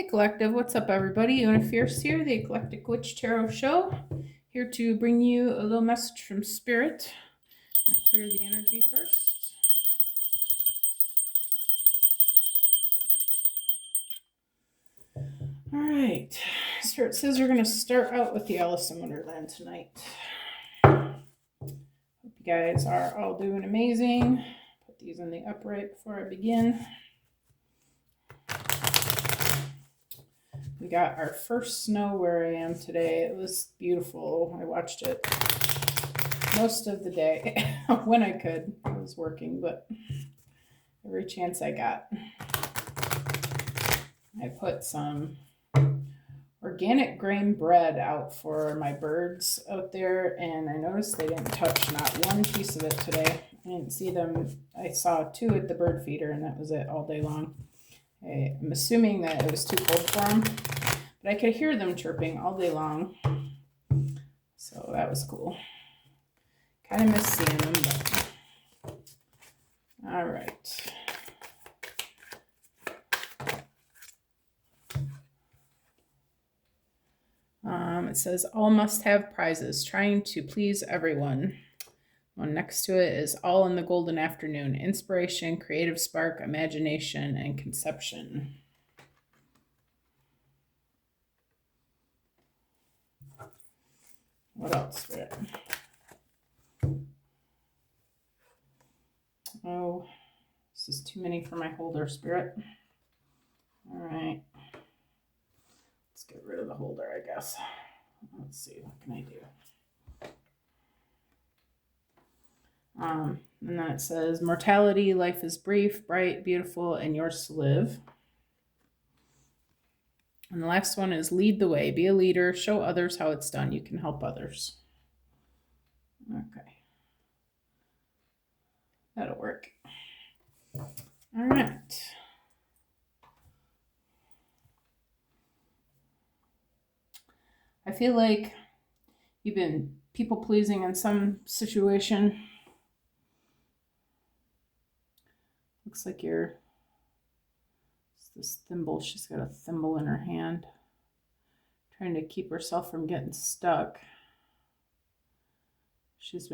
Hey Collective, what's up everybody? Una Fierce here, the Eclectic Witch Tarot Show. Here to bring you a little message from Spirit. I'll clear the energy first. Alright, Spirit says we're going to start out with the Alice in Wonderland tonight. Hope you guys are all doing amazing. Put these in the upright before I begin. We got our first snow where I am today. It was beautiful. I watched it most of the day when I could. I was working, but every chance I got. I put some organic grain bread out for my birds out there, and I noticed they didn't touch not one piece of it today. I didn't see them. I saw two at the bird feeder, and that was it all day long. I'm assuming that it was too cold for them, but I could hear them chirping all day long, so that was cool. Kind of miss seeing them, but all right. It says all must have prizes, trying to please everyone. One next to it is all in the golden afternoon, inspiration, creative spark, imagination, and conception. What else? Oh, this is too many for my holder, Spirit. All right. Let's get rid of the holder, I guess. Let's see, what can I do? And then it says, mortality, life is brief, bright, beautiful, and yours to live. And the last one is lead the way, be a leader, show others how it's done. You can help others. Okay. That'll work. All right. I feel like you've been people pleasing in some situation. Looks like you're this thimble. She's got a thimble in her hand, trying to keep herself from getting stuck. She's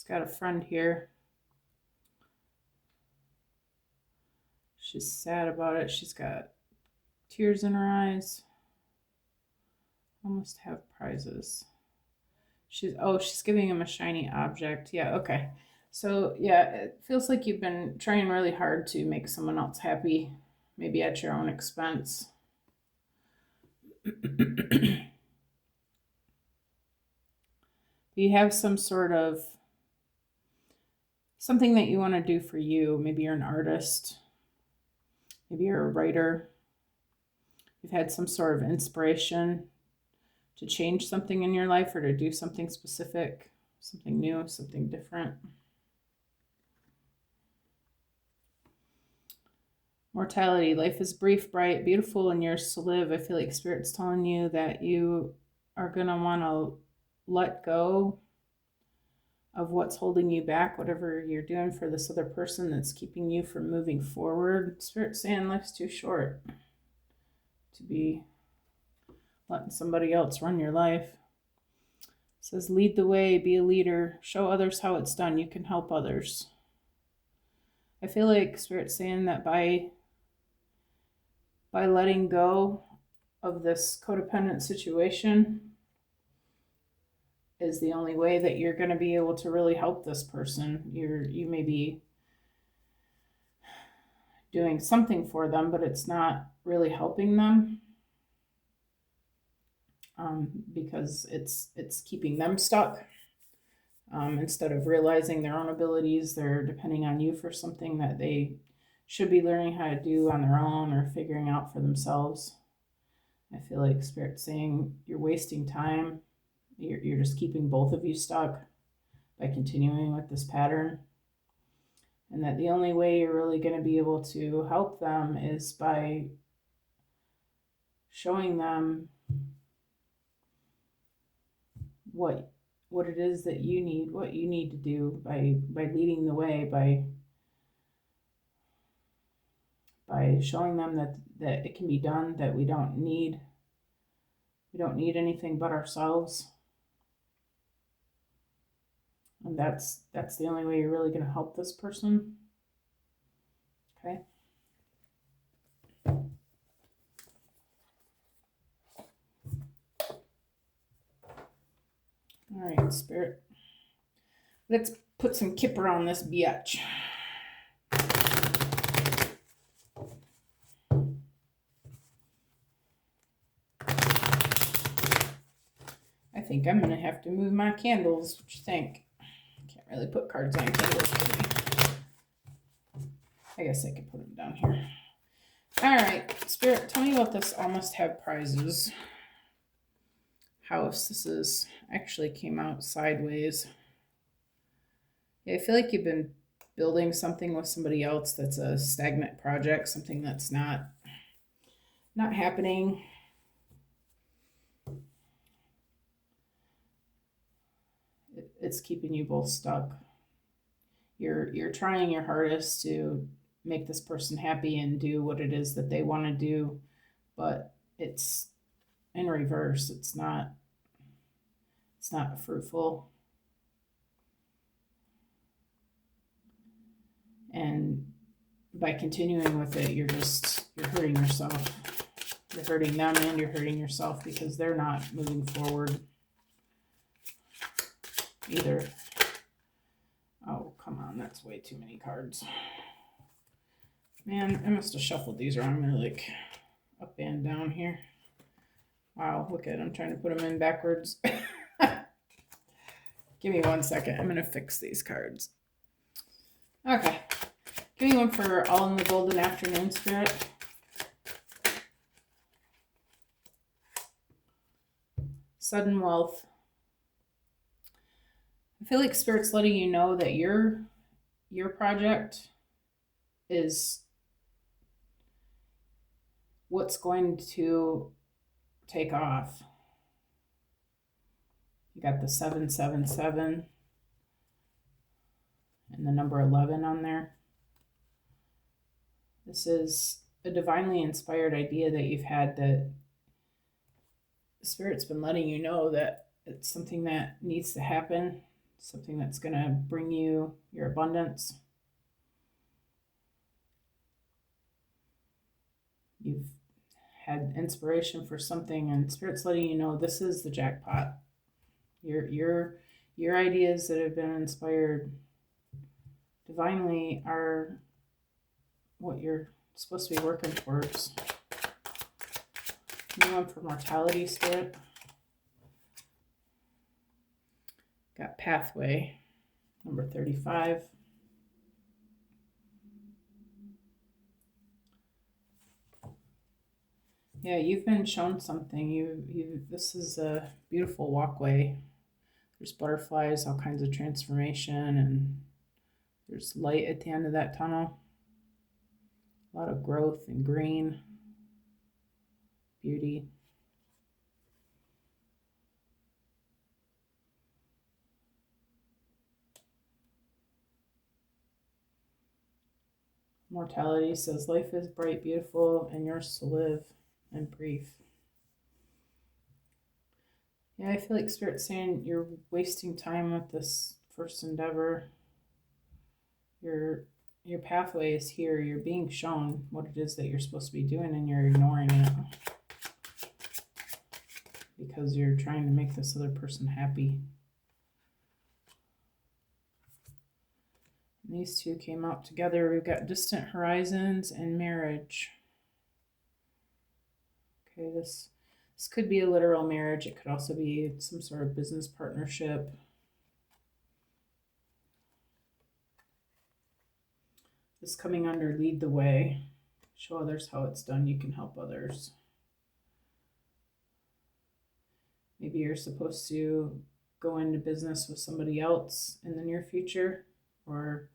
got a friend here. She's sad about it. She's got tears in her eyes. Almost have prizes. She's giving him a shiny object. Yeah, okay. So yeah, it feels like you've been trying really hard to make someone else happy, maybe at your own expense. You have some sort of something that you want to do for you. Maybe you're an artist. Maybe you're a writer. You've had some sort of inspiration to change something in your life or to do something specific, something new, something different. Mortality, life is brief, bright, beautiful, and yours to live. I feel like Spirit's telling you that you are going to want to let go of what's holding you back, whatever you're doing for this other person that's keeping you from moving forward. Spirit's saying life's too short to be letting somebody else run your life. It says lead the way, be a leader, show others how it's done. You can help others. I feel like Spirit's saying that by letting go of this codependent situation is the only way that you're going to be able to really help this person. You may be doing something for them, but it's not really helping them, because it's keeping them stuck. Instead of realizing their own abilities, they're depending on you for something that they should be learning how to do on their own or figuring out for themselves. I feel like Spirit's saying you're wasting time. You're just keeping both of you stuck by continuing with this pattern. And that the only way you're really going to be able to help them is by showing them what it is that you need, what you need to do, by leading the way, by by showing them that it can be done, that we don't need anything but ourselves. And that's the only way you're really going to help this person. Okay. All right, Spirit. Let's put some kipper on this biatch. I think I'm going to have to move my candles. What you think? Can't really put cards on candles, can we? I guess I could put them down here. All right, Spirit, tell me about this. All must have prizes. House. This is actually came out sideways. Yeah, I feel like you've been building something with somebody else that's a stagnant project, something that's not happening. It's keeping you both stuck. You're trying your hardest to make this person happy and do what it is that they want to do, but it's in reverse. It's not fruitful. And by continuing with it, you're hurting yourself. You're hurting them and you're hurting yourself because they're not moving forward either. Oh, come on, that's way too many cards. Man, I must have shuffled these wrong. I'm gonna like up and down here. Wow, look at it. I'm trying to put them in backwards. Give me 1 second. I'm gonna fix these cards. Okay. Give me one for All in the Golden Afternoon, Spirit. Sudden wealth. I feel like Spirit's letting you know that your project is what's going to take off. You got the 777 and the number 11 on there. This is a divinely inspired idea that you've had, that Spirit's been letting you know that it's something that needs to happen, something that's going to bring you your abundance. You've had inspiration for something, and Spirit's letting you know this is the jackpot. Your ideas that have been inspired divinely are what you're supposed to be working towards. New one for mortality, Spirit. Got pathway, number 35. Yeah, you've been shown something. This is a beautiful walkway. There's butterflies, all kinds of transformation, and there's light at the end of that tunnel. A lot of growth and green, beauty. Mortality says life is bright, beautiful, and yours to live and brief. Yeah, I feel like Spirit's saying you're wasting time with this first endeavor. Your pathway is here. You're being shown what it is that you're supposed to be doing, and you're ignoring it because you're trying to make this other person happy. And these two came out together. We've got distant horizons and marriage. Okay, this could be a literal marriage. It could also be some sort of business partnership. This coming under lead the way. Show others how it's done. You can help others. Maybe you're supposed to go into business with somebody else in the near future, or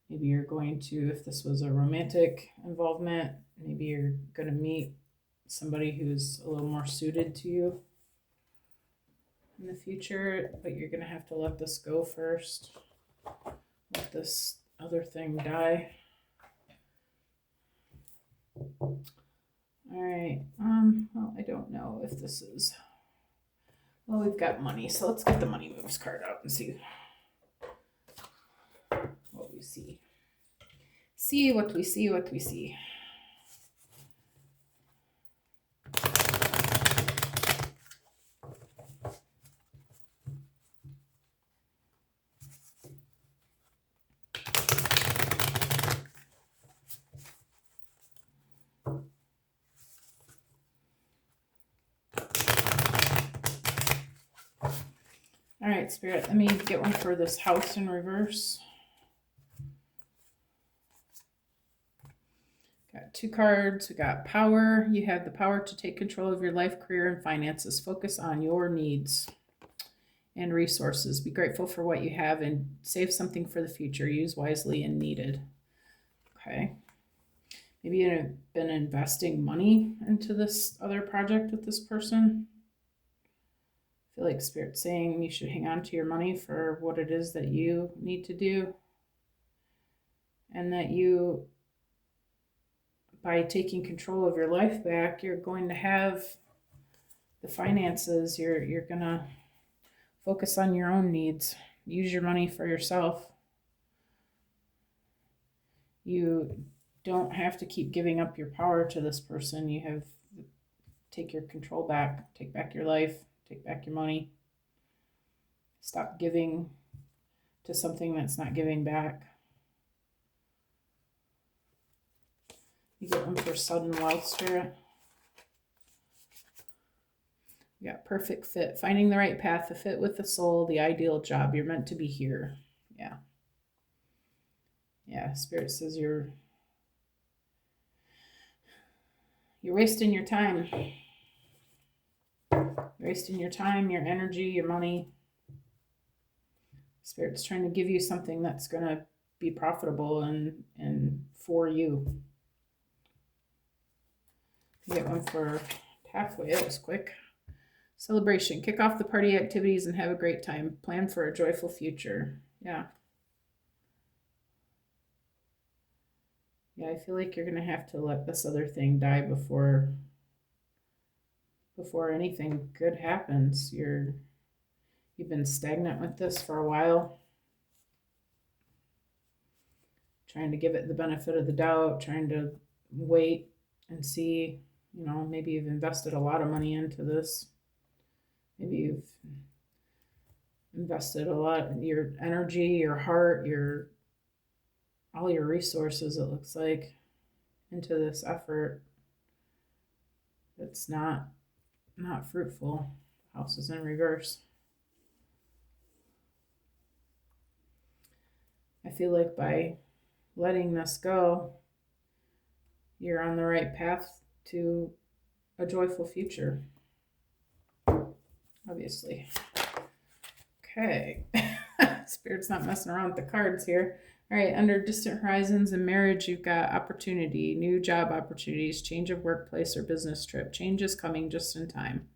maybe you're going to, if this was a romantic involvement, maybe you're going to meet somebody who's a little more suited to you in the future, but you're going to have to let this go first. Let this other thing die. All right. Well, I don't know if this is. Well, we've got money, so let's get the money moves card out and see what we see. See what we see, what we see. All right, Spirit, let me get one for this house in reverse. Got 2 cards. We got power. You have the power to take control of your life, career, and finances. Focus on your needs and resources. Be grateful for what you have and save something for the future. Use wisely and needed. Okay. Maybe you've been investing money into this other project with this person. I feel like Spirit's saying you should hang on to your money for what it is that you need to do. And that you, by taking control of your life back, you're going to have the finances. You're going to focus on your own needs. Use your money for yourself. You don't have to keep giving up your power to this person. You have take your control back, take back your life, take back your money. Stop giving to something that's not giving back. You get one for sudden wealth, Spirit. You got perfect fit, finding the right path, the fit with the soul, the ideal job. You're meant to be here. Yeah. Yeah, Spirit says you're wasting your time. You're wasting your time, your energy, your money. Spirit's trying to give you something that's going to be profitable and for you. You get one for pathway. That was quick. Celebration. Kick off the party activities and have a great time. Plan for a joyful future. Yeah. Yeah, I feel like you're going to have to let this other thing die before anything good happens. You've been stagnant with this for a while. Trying to give it the benefit of the doubt, trying to wait and see, maybe you've invested a lot of money into this. Maybe you've invested a lot, your energy, your heart, all your resources, it looks like, into this effort. It's not fruitful. House is in reverse. I feel like by letting this go, you're on the right path to a joyful future. Obviously. Okay. Spirit's not messing around with the cards here. All right, under distant horizons and marriage, you've got opportunity, new job opportunities, change of workplace or business trip. Change is coming just in time.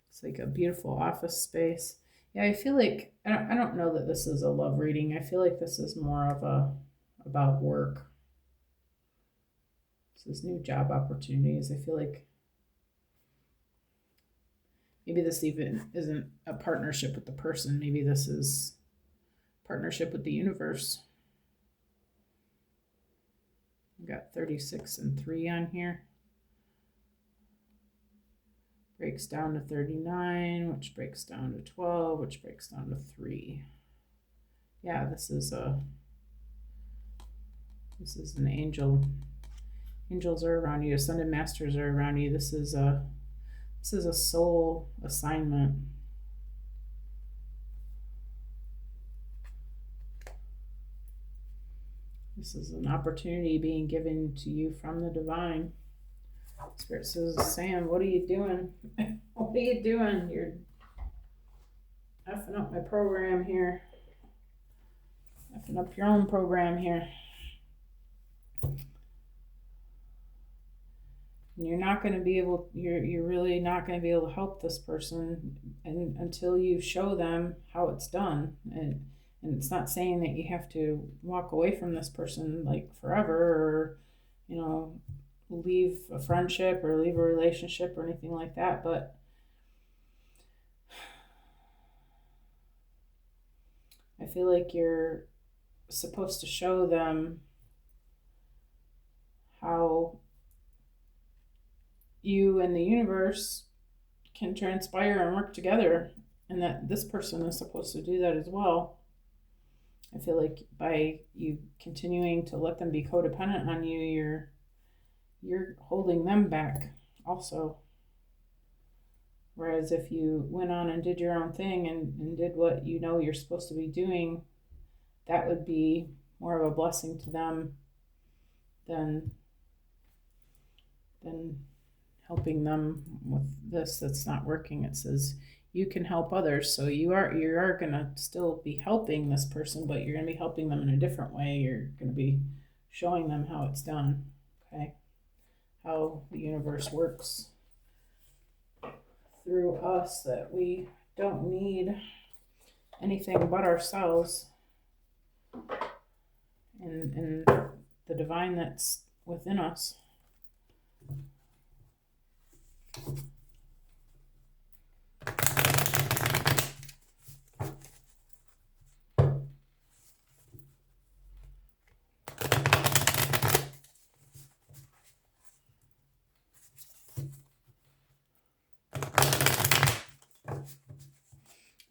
It's like a beautiful office space. Yeah, I feel like, I don't know that this is a love reading. I feel like this is more of about work. This is new job opportunities. I feel like maybe this even isn't a partnership with the person. Maybe this is partnership with the universe. I've got 36 and 3 on here. Breaks down to 39, which breaks down to 12, which breaks down to 3. Yeah, this is an angel. Angels are around you. Ascended masters are around you. This is a soul assignment. This is an opportunity being given to you from the divine. Spirit says, Sam, what are you doing? What are you doing? You're effing up my program here. Effing up your own program here. And you're not going to be able, you're really not going to be able to help this person until you show them how it's done. And And it's not saying that you have to walk away from this person like forever, or, you know, leave a friendship or leave a relationship or anything like that. But I feel like you're supposed to show them how you and the universe can transpire and work together, and that this person is supposed to do that as well. I feel like by you continuing to let them be codependent on you, you're holding them back also. Whereas if you went on and did your own thing and did what you know you're supposed to be doing, that would be more of a blessing to them than than helping them with this that's not working. It says you can help others, so you are gonna still be helping this person, but you're gonna be helping them in a different way. You're gonna be showing them how it's done, okay? How the universe works through us, that we don't need anything but ourselves and the divine that's within us.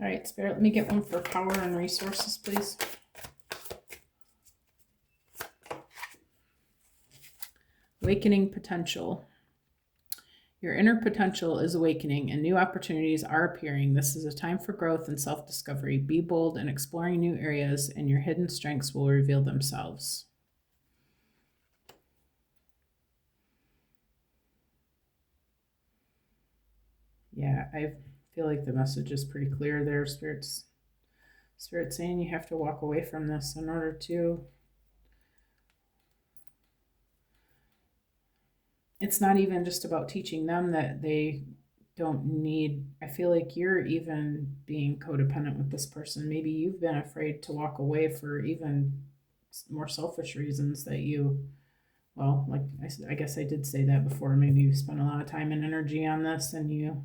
All right, Spirit, let me get one for power and resources, please. Awakening potential. Your inner potential is awakening and new opportunities are appearing. This is a time for growth and self-discovery. Be bold in exploring new areas and your hidden strengths will reveal themselves. Yeah, I feel like the message is pretty clear there. Spirit's saying you have to walk away from this in order to. It's not even just about teaching them that they don't need. I feel like you're even being codependent with this person. Maybe you've been afraid to walk away for even more selfish reasons that you, well, like I guess I did say that before. Maybe you spent a lot of time and energy on this and you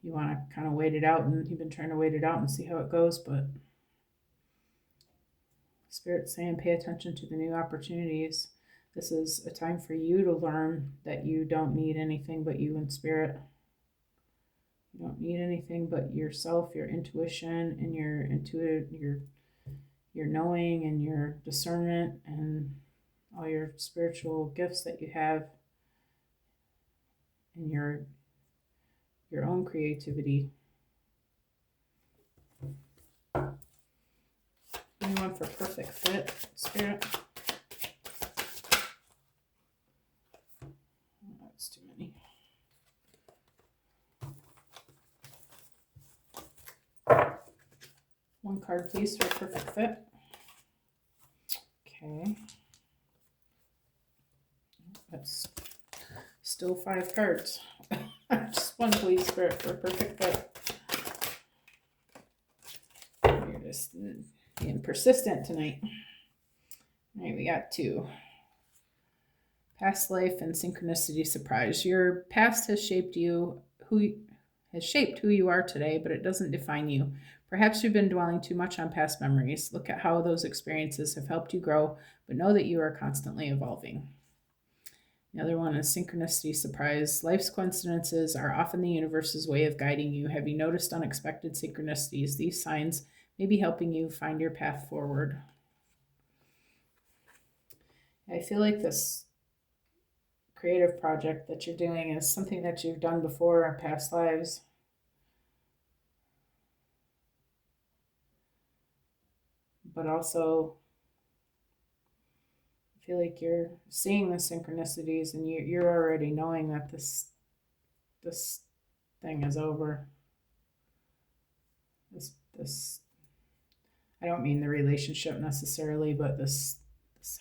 want to kind of wait it out, and you've been trying to wait it out and see how it goes, but Spirit's saying pay attention to the new opportunities. This is a time for you to learn that you don't need anything but you and Spirit. You don't need anything but yourself, your intuition, and your knowing and your discernment and all your spiritual gifts that you have, and your own creativity. Anyone for perfect fit, Spirit? That's too many. One card, please, for perfect fit. Okay. That's still 5 cards. Just one, please, Spirit, for perfect fit. You're just being persistent tonight. All right, we got 2. Past life and synchronicity surprise. Your past has shaped who you are today, but it doesn't define you. Perhaps you've been dwelling too much on past memories. Look at how those experiences have helped you grow, but know that you are constantly evolving. The other one is synchronicity surprise. Life's coincidences are often the universe's way of guiding you. Have you noticed unexpected synchronicities? These signs may be helping you find your path forward. I feel like this creative project that you're doing is something that you've done before in past lives. But also, I feel like you're seeing the synchronicities and you're already knowing that this thing is over. This I don't mean the relationship necessarily, but this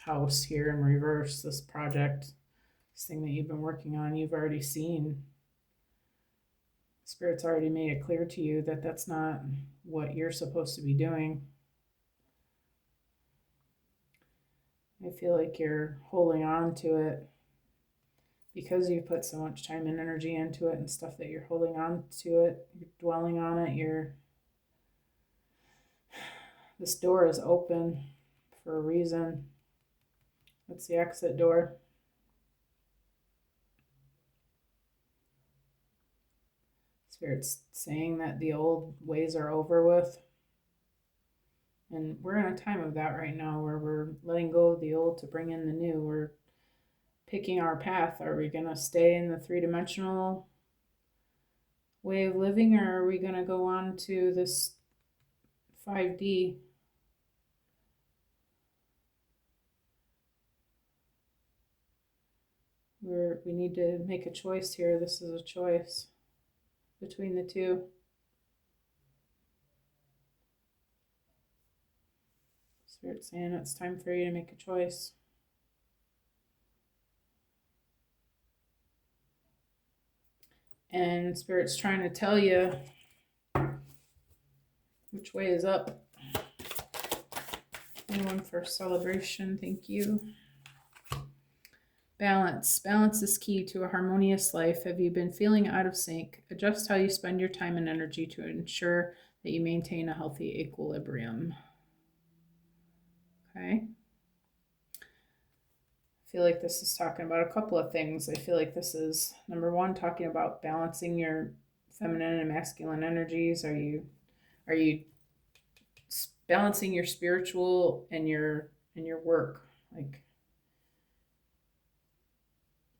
house here in reverse, this project, this thing that you've been working on, you've already seen Spirit's already made it clear to you that that's not what you're supposed to be doing. I feel like you're holding on to it because you put so much time and energy into it and stuff, that you're holding on to it, you're dwelling on it, this door is open for a reason. That's the exit door. Spirit's saying that the old ways are over with. And we're in a time of that right now where we're letting go of the old to bring in the new. We're picking our path. Are we going to stay in the three-dimensional way of living, or are we going to go on to this 5D? We need to make a choice here. This is a choice between the two. Spirit's saying it's time for you to make a choice. And Spirit's trying to tell you which way is up. Anyone for celebration? Thank you. Balance. Balance is key to a harmonious life. Have you been feeling out of sync? Adjust how you spend your time and energy to ensure that you maintain a healthy equilibrium. Okay. I feel like this is talking about a couple of things. I feel like this is, number one, talking about balancing your feminine and masculine energies. Are you balancing your spiritual and your work? Like,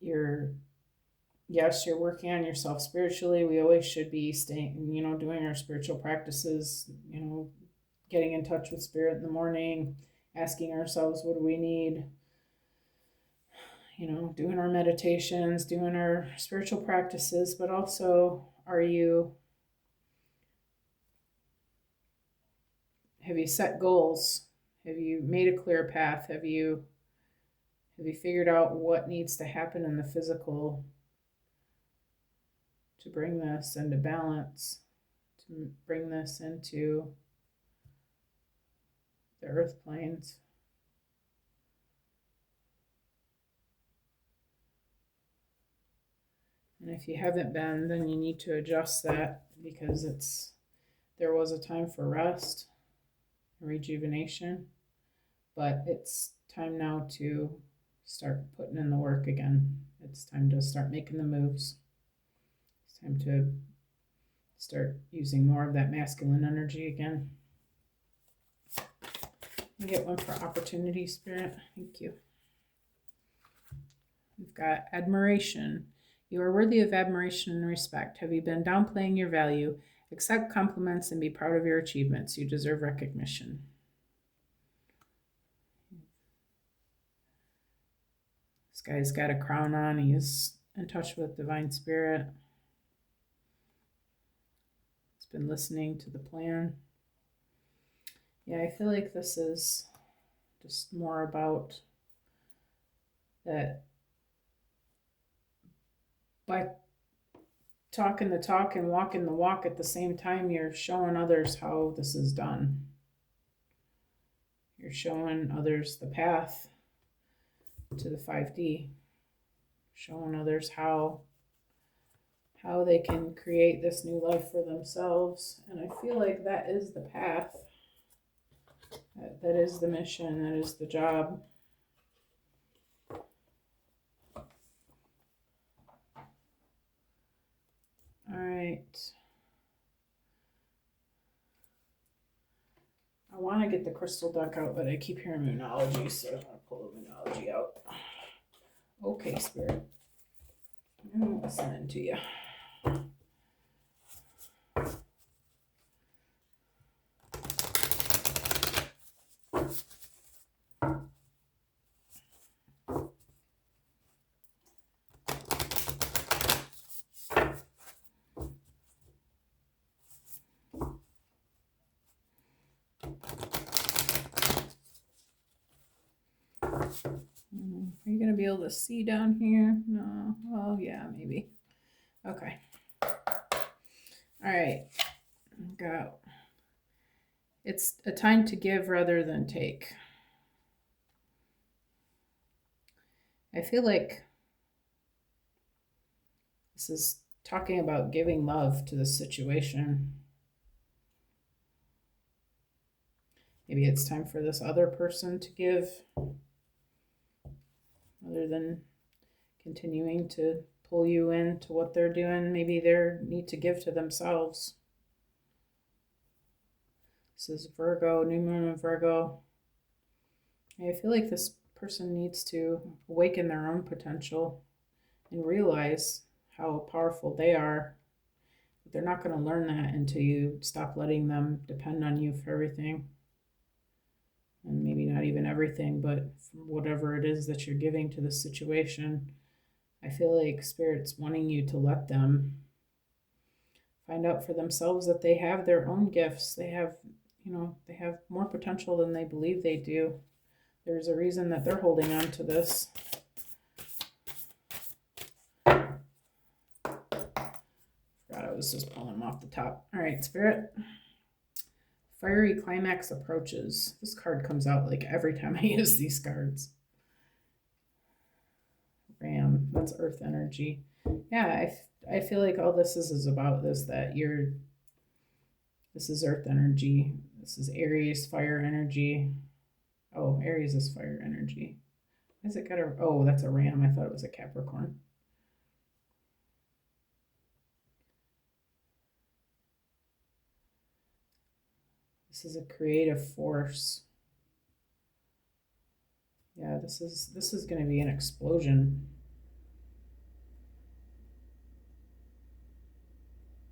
you're working on yourself spiritually. We always should be staying, doing our spiritual practices, getting in touch with Spirit in the morning, asking ourselves, what do we need? Doing our meditations, doing our spiritual practices, but also, have you set goals? Have you made a clear path? Have you figured out what needs to happen in the physical to bring this into balance, to bring this into the earth planes? And if you haven't been, then you need to adjust that, because there was a time for rest and rejuvenation, but it's time now to start putting in the work again. It's time to start making the moves. It's time to start using more of that masculine energy again. I get one for opportunity, Spirit. Thank you. We've got admiration. You are worthy of admiration and respect. Have you been downplaying your value? Accept compliments and be proud of your achievements. You deserve recognition. This guy's got a crown on. He's in touch with Divine Spirit. He's been listening to the plan. Yeah, I feel like this is just more about that. By talking the talk and walking the walk at the same time, you're showing others how this is done. You're showing others the path to the 5D, showing others how they can create this new life for themselves. And I feel like that is the path. That is the mission. That is the job. All right. I want to get the crystal deck out, but I keep hearing Moonology, so I'm going to pull the Moonology out. Okay, Spirit. I'm listening to you. Are you going to be able to see down here? No. Oh, yeah, maybe. Okay. All right, go. It's a time to give rather than take. I feel like this is talking about giving love to the situation. Maybe it's time for this other person to give rather than continuing to pull you into what they're doing. Maybe they need to give to themselves. This is Virgo, new moon of Virgo. I feel like this person needs to awaken their own potential and realize how powerful they are. But they're not going to learn that until you stop letting them depend on you for everything. And maybe not even everything, but whatever it is that you're giving to the situation. I feel like Spirit's wanting you to let them find out for themselves that they have their own gifts. They have, they have more potential than they believe they do. There's a reason that they're holding on to this. Forgot I was just pulling them off the top. All right, Spirit. Fiery climax approaches. This card comes out like every time I use these cards. Ram, that's earth energy. Yeah, I feel like all this is about this, that this is earth energy. This is Aries, fire energy. Oh, Aries is fire energy. Is it got a, oh, that's a ram. I thought it was a Capricorn. This is a creative force. Yeah, this is going to be an explosion.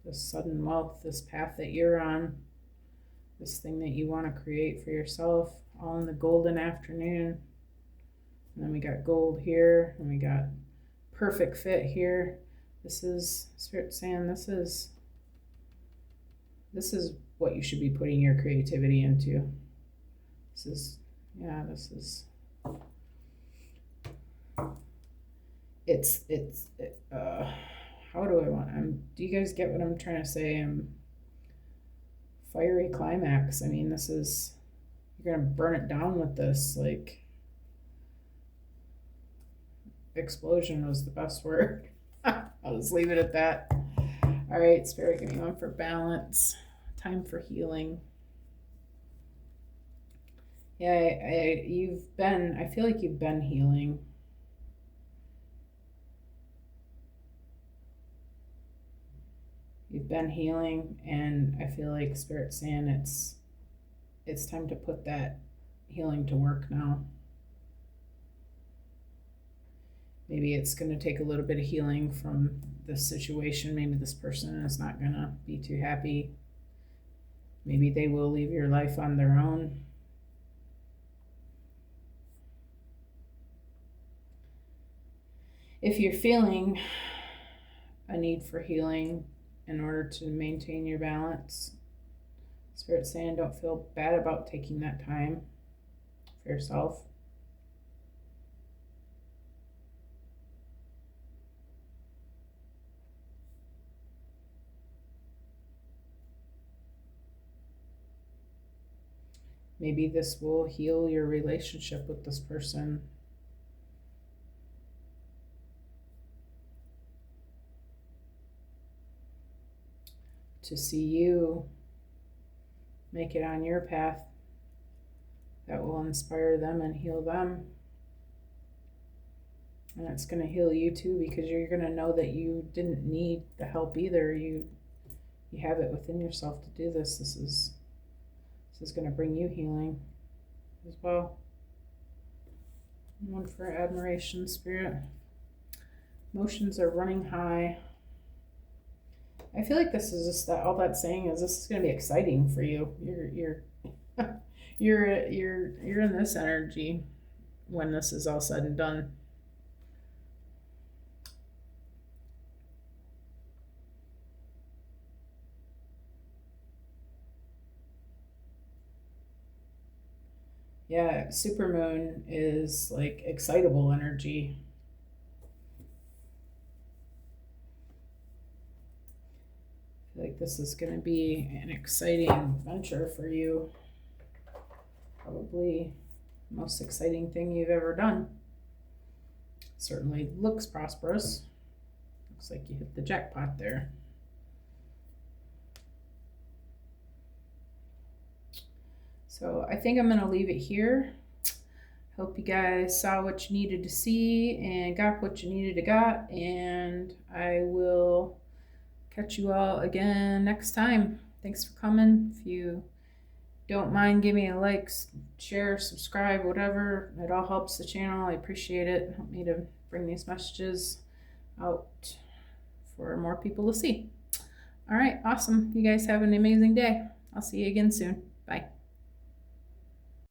This sudden wealth, this path that you're on, this thing that you want to create for yourself, all in the golden afternoon. And then we got gold here, and we got perfect fit here. This is Spirit saying this is what you should be putting your creativity into. This is how do I want, do you guys get what I'm trying to say? Fiery climax. I mean, this is, you're gonna burn it down with this, like, explosion was the best word. I'll just leave it at that. All right, Spirit, give me one for balance. Time for healing. Yeah, I feel like you've been healing. You've been healing, and I feel like Spirit's saying it's time to put that healing to work now. Maybe it's going to take a little bit of healing from this situation. Maybe this person is not going to be too happy. Maybe they will leave your life on their own. If you're feeling a need for healing in order to maintain your balance, Spirit's saying don't feel bad about taking that time for yourself. Maybe this will heal your relationship with this person. To see you make it on your path that will inspire them and heal them. And it's going to heal you too, because you're going to know that you didn't need the help either. You have it within yourself to do this. This is going to bring you healing as well. One for admiration, Spirit. Emotions are running high. I feel like this is just that all that's saying is this is going to be exciting for you. You're in this energy when this is all said and done. Yeah, supermoon is like excitable energy. I feel like this is going to be an exciting venture for you. Probably the most exciting thing you've ever done. Certainly looks prosperous. Looks like you hit the jackpot there. So I think I'm going to leave it here. Hope you guys saw what you needed to see and got what you needed to got. And I will catch you all again next time. Thanks for coming. If you don't mind, give me a like, share, subscribe, whatever. It all helps the channel. I appreciate it. Help me to bring these messages out for more people to see. All right, awesome. You guys have an amazing day. I'll see you again soon. Bye.